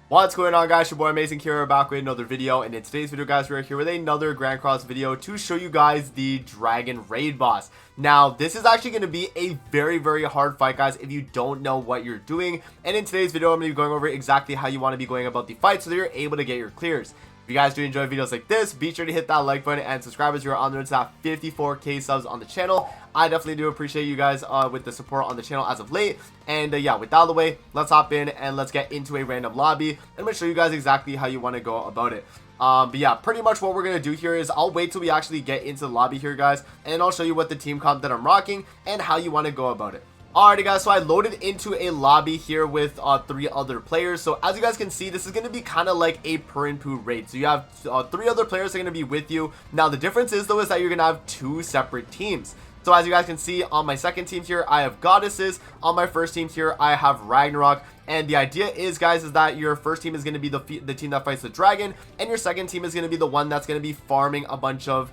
What's going on, guys? Your boy Amazing Kira back with another video, and in today's video, guys, we're here with another Grand Cross video to show you guys the Dragon Raid boss. Now, this is actually going to be a very hard fight, guys, if you don't know what you're doing. And in today's video, I'm going to be going over exactly how you want to be going about the fight so that you're able to get your clears. If you guys do enjoy videos like this, be sure to hit that like button and subscribe as you're on the road to that 54k subs on the channel. I definitely do appreciate you guys with the support on the channel as of late. And yeah, with that out of the way, let's hop in and let's get into a random lobby. And I'm going to show you guys exactly how you want to go about it. But yeah, pretty much what we're going to do here is I'll wait till we actually get into the lobby here, guys. And I'll show you what the team comp that I'm rocking and how you want to go about it. Alrighty, guys, so I loaded into a lobby here with 3 other players. So as you guys can see, this is going to be kind of like a Poo raid. So you have 3 other players that are going to be with you. Now the difference is though is that you're going to have 2 separate teams. So as you guys can see, on my second team here, I have Goddesses. On my first team here, I have Ragnarok. And the idea is, guys, is that your first team is going to be the team that fights the dragon, and your second team is going to be the one that's going to be farming a bunch of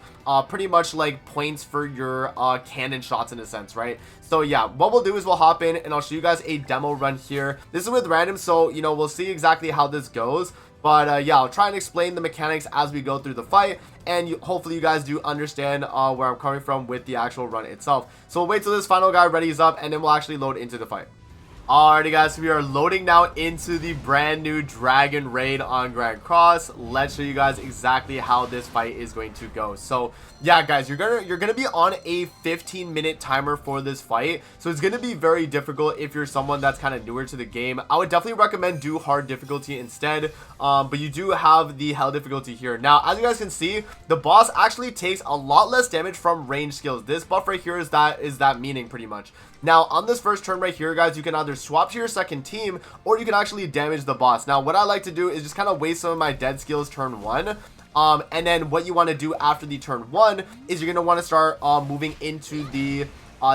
pretty much like points for your cannon shots in a sense, right? So yeah, what we'll do is we'll hop in and I'll show you guys a demo run here. This is with random, so you know, we'll see exactly how this goes. But yeah, I'll try and explain the mechanics as we go through the fight, and hopefully you guys do understand where I'm coming from with the actual run itself. So we'll wait till this final guy readies up, and then we'll actually load into the fight. Alrighty, guys, so we are loading now into the brand new Dragon Raid on Grand Cross. Let's show you guys exactly how this fight is going to go. So yeah, guys, you're gonna be on a 15-minute timer for this fight, so it's gonna be very difficult if you're someone that's kind of newer to the game. I would definitely recommend do hard difficulty instead, but you do have the hell difficulty here. Now, as you guys can see, the boss actually takes a lot less damage from range skills. This buff right here is that meaning pretty much. Now, on this first turn right here, guys, you can either swap to your second team, or you can actually damage the boss. Now, what I like to do is just kind of waste some of my dead skills turn 1. And then what you want to do after the turn 1 is you're going to want to start moving into the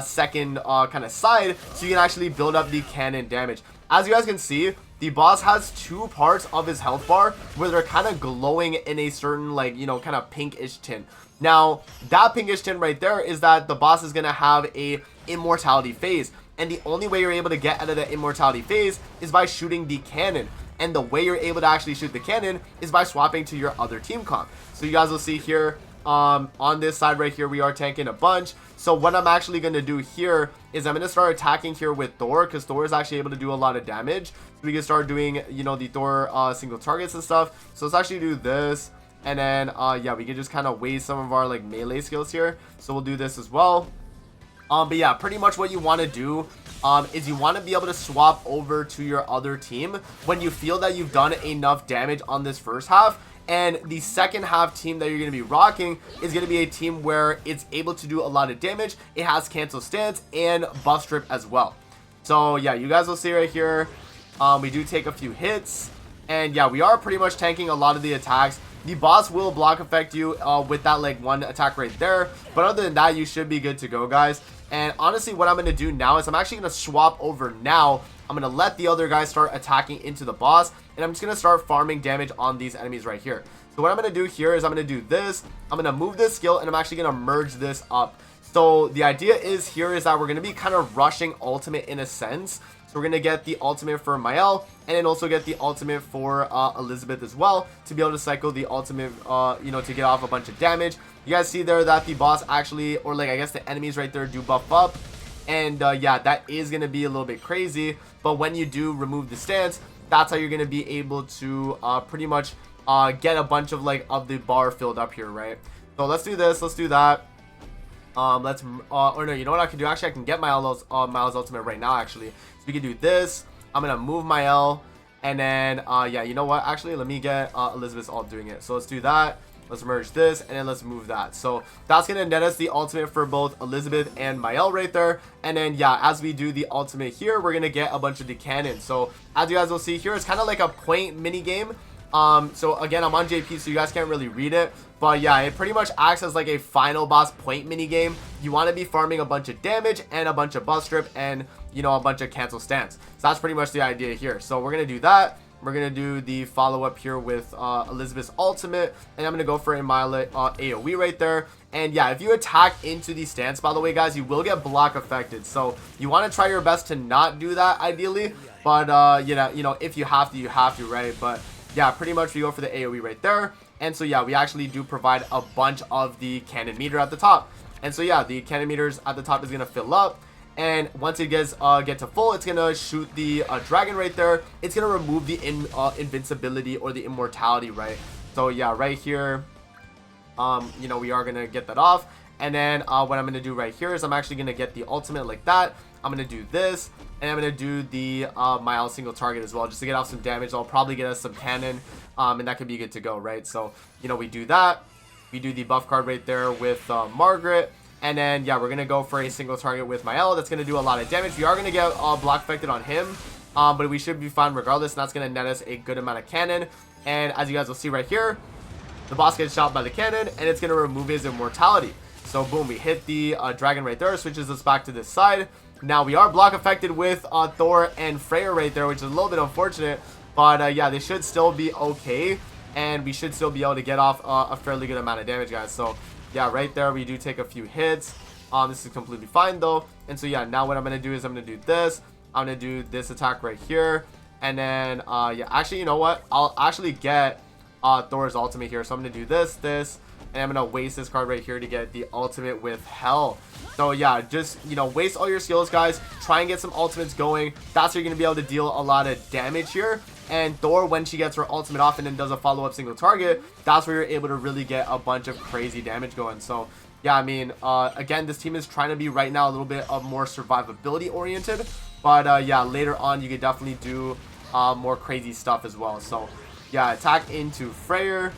second kind of side, so you can actually build up the cannon damage. As you guys can see, the boss has 2 parts of his health bar where they're kind of glowing in a certain, like, you know, kind of pinkish tint. Now, that pinkish tint right there is that the boss is going to have a immortality phase. And the only way you're able to get out of the immortality phase is by shooting the cannon. And the way you're able to actually shoot the cannon is by swapping to your other team comp. So you guys will see here, on this side right here, we are tanking a bunch. So what I'm actually going to do here is I'm going to start attacking here with Thor, because Thor is actually able to do a lot of damage. So we can start doing, you know, the Thor single targets and stuff. So let's actually do this. And then, yeah, we can just kind of waste some of our like melee skills here. So we'll do this as well. But yeah, pretty much what you want to do is you want to be able to swap over to your other team when you feel that you've done enough damage on this first half. And the second half team that you're going to be rocking is going to be a team where it's able to do a lot of damage. It has cancel stance and buff strip as well. So yeah, you guys will see right here, we do take a few hits. And yeah, we are pretty much tanking a lot of the attacks. The boss will block affect you with that like 1 attack right there. But other than that, you should be good to go, guys. And honestly, what I'm going to do now is I'm actually going to swap over now. I'm going to let the other guys start attacking into the boss. And I'm just going to start farming damage on these enemies right here. So what I'm going to do here is I'm going to do this. I'm going to move this skill and I'm actually going to merge this up. So the idea is here is that we're going to be kind of rushing ultimate in a sense. So we're going to get the ultimate for Mael, and then also get the ultimate for Elizabeth as well, to be able to cycle the ultimate, you know, to get off a bunch of damage. You guys see there that the boss actually, or like I guess the enemies right there do buff up. And yeah, that is going to be a little bit crazy. But when you do remove the stance, that's how you're going to be able to pretty much get a bunch of like of the bar filled up here, right? So let's do this. Let's do that. Let's or no, you know what I can do? Actually, I can get Miles ultimate right now, actually. So we can do this. I'm gonna move my L, and then yeah, you know what, actually let me get Elizabeth's ult doing it. So let's do that. Let's merge this, and then let's move that. So that's gonna net us the ultimate for both Elizabeth and Mael right there. And then yeah, as we do the ultimate here, we're gonna get a bunch of the cannons. So as you guys will see here, it's kind of like a point mini game. So again, I'm on JP, so you guys can't really read it, but yeah, it pretty much acts as like a final boss point mini game. You want to be farming a bunch of damage and a bunch of buff strip and, you know, a bunch of cancel stance. So that's pretty much the idea here. So we're gonna do that. We're gonna do the follow-up here with Elizabeth's ultimate, and I'm gonna go for a Milet AoE right there. And yeah, if you attack into the stance, by the way, guys, you will get block affected, so you want to try your best to not do that ideally. But if you have to, you have to, right? But yeah, pretty much we go for the AoE right there. And so yeah, we actually do provide a bunch of the cannon meter at the top. And so yeah, the cannon meters at the top is gonna fill up. And once it gets get to full, it's gonna shoot the dragon right there. It's gonna remove the invincibility or the immortality, right? So yeah, right here, we are gonna get that off. And then what I'm gonna do right here is I'm actually gonna get the ultimate like that. I'm gonna do this, and I'm gonna do the Miles single target as well, just to get off some damage. I'll probably get us some cannon, and that could be good to go, right? So we do that. We do the buff card right there with Margaret. And then, yeah, we're going to go for a single target with Mael. That's going to do a lot of damage. We are going to get block affected on him, but we should be fine regardless. And that's going to net us a good amount of cannon. And as you guys will see right here, the boss gets shot by the cannon, and it's going to remove his immortality. So, boom, we hit the dragon right there, switches us back to this side. Now, we are block affected with Thor and Freyr right there, which is a little bit unfortunate. But, yeah, they should still be okay, and we should still be able to get off a fairly good amount of damage, guys. So, yeah, right there, we do take a few hits. This is completely fine, though. And so, yeah, now what I'm going to do is I'm going to do this. I'm going to do this attack right here. And then, yeah, actually, you know what? I'll actually get Thor's ultimate here. So, I'm going to do this, and I'm going to waste this card right here to get the ultimate with Hell. So, yeah, just, waste all your skills, guys. Try and get some ultimates going. That's how you're going to be able to deal a lot of damage here. And Thor, when she gets her ultimate off and then does a follow-up single target, that's where you're able to really get a bunch of crazy damage going. So, yeah, I mean, again, this team is trying to be right now a little bit of more survivability oriented. But, yeah, later on, you could definitely do more crazy stuff as well. So, yeah, attack into Freyr.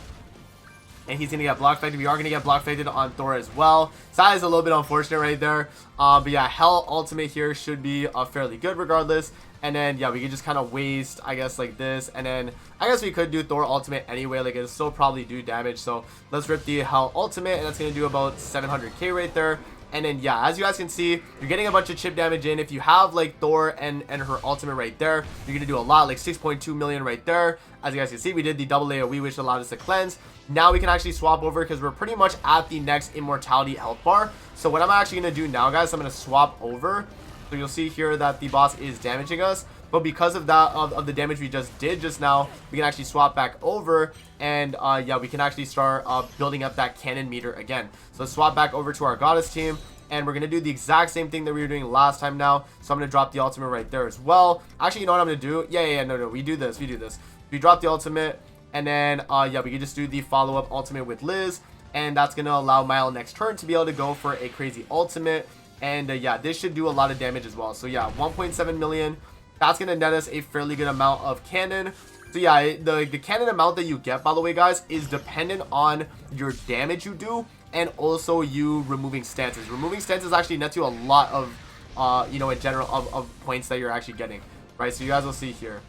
And he's going to get block affected. We are going to get block affected on Thor as well. So that is a little bit unfortunate right there. But yeah, Hell ultimate here should be fairly good regardless. And then, yeah, we could just kind of waste, I guess, like this. And then, I guess we could do Thor ultimate anyway. Like, it'll still probably do damage. So, let's rip the Hell ultimate. And that's going to do about 700k right there. And then, yeah, as you guys can see, you're getting a bunch of chip damage in. If you have, like, Thor and her ultimate right there, you're going to do a lot, like 6.2 million right there. As you guys can see, we did the double AoE, which allowed us to cleanse. Now we can actually swap over because we're pretty much at the next immortality health bar. So what I'm actually going to do now, guys, I'm going to swap over. So you'll see here that the boss is damaging us. But because of that, of the damage we just did just now, we can actually swap back over. And yeah, we can actually start building up that cannon meter again. So let's swap back over to our goddess team. And we're going to do the exact same thing that we were doing last time now. So I'm going to drop the ultimate right there as well. Actually, you know what I'm going to do? Yeah, no, we do this. We drop the ultimate. And then, yeah, we can just do the follow-up ultimate with Liz. And that's going to allow Mile next turn to be able to go for a crazy ultimate. And, yeah, this should do a lot of damage as well. So, yeah, 1.7 million. That's going to net us a fairly good amount of cannon. So, yeah, the cannon amount that you get, by the way, guys, is dependent on your damage you do. And also you removing stances. Removing stances actually nets you a lot of, in general, of points that you're actually getting. Right, so you guys will see here.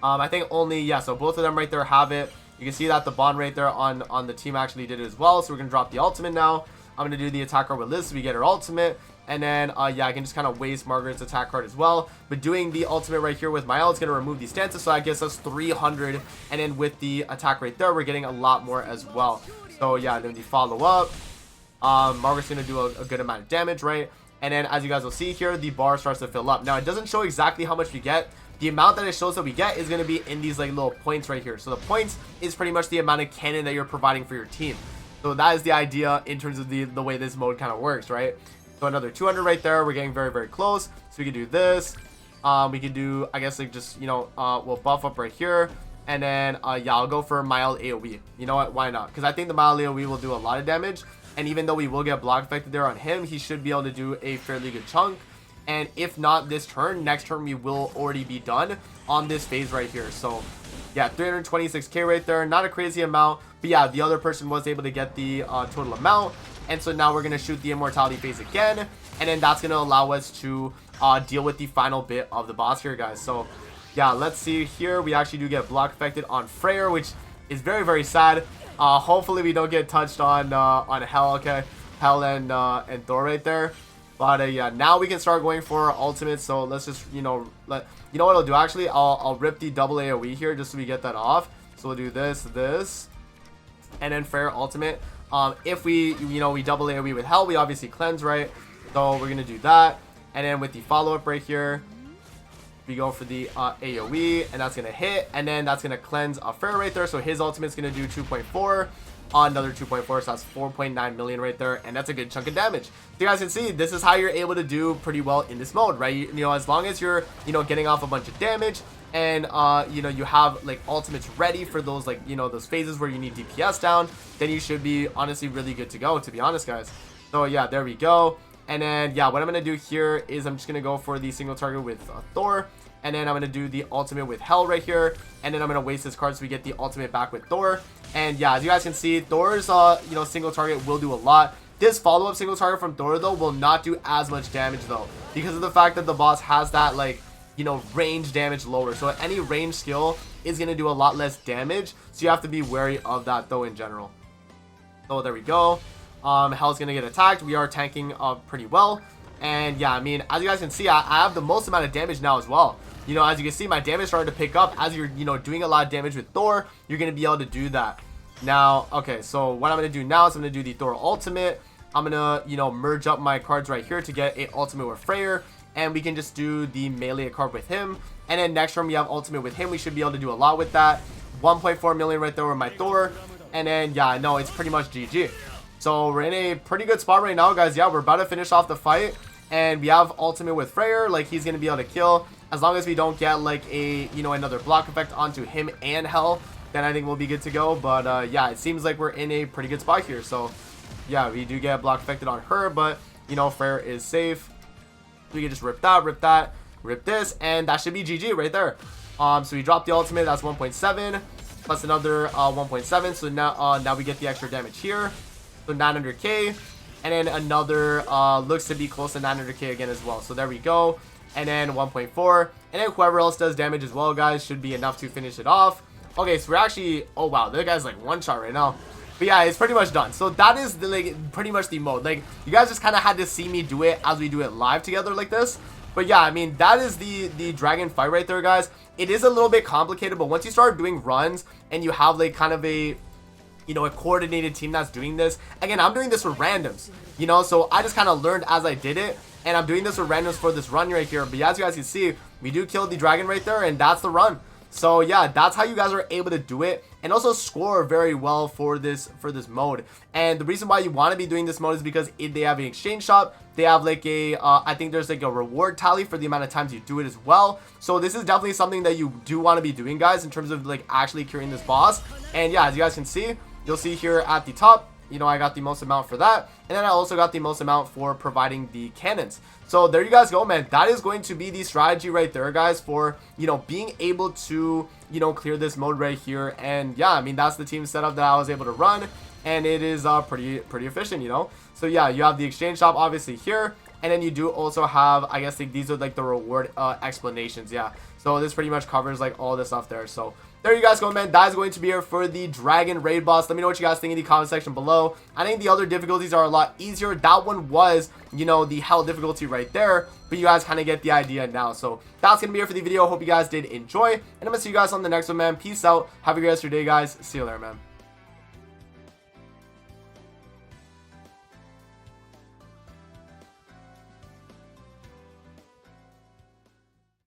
I think only, yeah, so both of them right there have it. You can see that the bond right there on the team actually did it as well. So we're going to drop the ultimate now. I'm going to do the attack card with Liz so we get her ultimate. And then, yeah, I can just kind of waste Margaret's attack card as well. But doing the ultimate right here with Mael, it's going to remove these stances. So that gets us 300. And then with the attack right there, we're getting a lot more as well. So, yeah, then the follow-up. Margaret's going to do a good amount of damage, right? And then, as you guys will see here, the bar starts to fill up. Now, it doesn't show exactly how much we get. The amount that it shows that we get is going to be in these, like, little points right here. So, the points is pretty much the amount of cannon that you're providing for your team. So, that is the idea in terms of the way this mode kind of works, right? So, another 200 right there. We're getting very, very close. So, we can do this. We can do, I guess, like, just, we'll buff up right here. And then, yeah, I'll go for a mild AoE. You know what? Why not? Because I think the mild AoE will do a lot of damage. And even though we will get block affected there on him, he should be able to do a fairly good chunk. And if not this turn, next turn we will already be done on this phase right here. So, yeah, 326k right there. Not a crazy amount. But, yeah, the other person was able to get the total amount. And so now we're going to shoot the immortality phase again. And then that's going to allow us to deal with the final bit of the boss here, guys. So, yeah, let's see here. We actually do get block affected on Freyr, which is very, very sad. Hopefully we don't get touched on Hell, okay? Hell and Thor right there. But yeah, now we can start going for our ultimate. So let's just, you know what I'll do? Actually, I'll rip the double AoE here just so we get that off. So we'll do this, and then Freyr ultimate. If we, we double AoE with Hell, we obviously cleanse, right? So we're gonna do that, and then with the follow up right here. We go for the AoE, and that's gonna hit, and then that's gonna cleanse Freyr right there. So his ultimate's gonna do 2.4 on another 2.4, so that's 4.9 million right there, and that's a good chunk of damage. So you guys can see this is how you're able to do pretty well in this mode, right? You know, as long as you're, you know, getting off a bunch of damage, and you know, you have like ultimates ready for those, like, you know, those phases where you need DPS down, then you should be honestly really good to go, to be honest, guys. So yeah, there we go. And then yeah, what I'm gonna do here is I'm just gonna go for the single target with Thor, and then I'm gonna do the ultimate with Hel right here, and then I'm gonna waste this card so we get the ultimate back with Thor. And yeah, as you guys can see, Thor's you know, single target will do a lot. This follow-up single target from Thor though will not do as much damage though, because of the fact that the boss has that, like, you know, range damage lower. So any range skill is gonna do a lot less damage, so you have to be wary of that though in general. So there we go. Hel's gonna get attacked. We are tanking pretty well. And yeah, I mean, as you guys can see, I have the most amount of damage now as well. You know, as you can see, my damage started to pick up. As you're, you know, doing a lot of damage with Thor, you're gonna be able to do that. Now, okay, so what I'm gonna do now is I'm gonna do the Thor ultimate. I'm gonna, you know, merge up my cards right here to get a ultimate with Freyr, and we can just do the melee card with him. And then next turn we have ultimate with him. We should be able to do a lot with that. 1.4 million right there with my Thor. And then yeah, no, it's pretty much GG. So we're in a pretty good spot right now, guys. Yeah, we're about to finish off the fight, and we have ultimate with Freyr. Like, he's gonna be able to kill as long as we don't get like a, you know, another block effect onto him and Hel. Then I think we'll be good to go. But yeah, it seems like we're in a pretty good spot here. So yeah, we do get block affected on her, but you know, Freyr is safe. We can just rip that, rip this, and that should be GG right there. So we dropped the ultimate. That's 1.7 plus another 1.7. So now we get the extra damage here. So 900k, and then another looks to be close to 900k again as well. So there we go. And then 1.4, and then whoever else does damage as well, guys, should be enough to finish it off. Okay, so we're actually, oh wow, that guy's like one shot right now. But yeah, it's pretty much done. So that is the, like, pretty much the mode. Like, you guys just kind of had to see me do it as we do it live together like this. But yeah, I mean, that is the dragon fight right there, guys. It is a little bit complicated, but once you start doing runs and you have like kind of a, you know, a coordinated team that's doing this. Again, I'm doing this for randoms, you know, so I just kind of learned as I did it, and I'm doing this for randoms for this run right here. But yeah, as you guys can see, we do kill the dragon right there, and that's the run. So yeah, that's how you guys are able to do it, and also score very well for this mode. And the reason why you want to be doing this mode is because they have an exchange shop. They have like a I think there's like a reward tally for the amount of times you do it as well. So this is definitely something that you do want to be doing, guys, in terms of like actually curing this boss. And yeah, as you guys can see, you'll see here at the top, you know, I got the most amount for that, and then I also got the most amount for providing the cannons. So there you guys go, man. That is going to be the strategy right there, guys, for, you know, being able to, you know, clear this mode right here. And yeah, I mean, that's the team setup that I was able to run, and it is pretty efficient, you know. So yeah, you have the exchange shop obviously here, and then you do also have, I guess, like, these are like the reward explanations. Yeah, so this pretty much covers like all the stuff there. So there you guys go, man. That is going to be it for the dragon raid boss. Let me know what you guys think in the comment section below. I think the other difficulties are a lot easier. That one was, you know, the Hel difficulty right there, but you guys kind of get the idea now. So that's gonna be it for the video. Hope you guys did enjoy, and I'm gonna see you guys on the next one, man. Peace out. Have a great rest of your day, guys. See you later, man.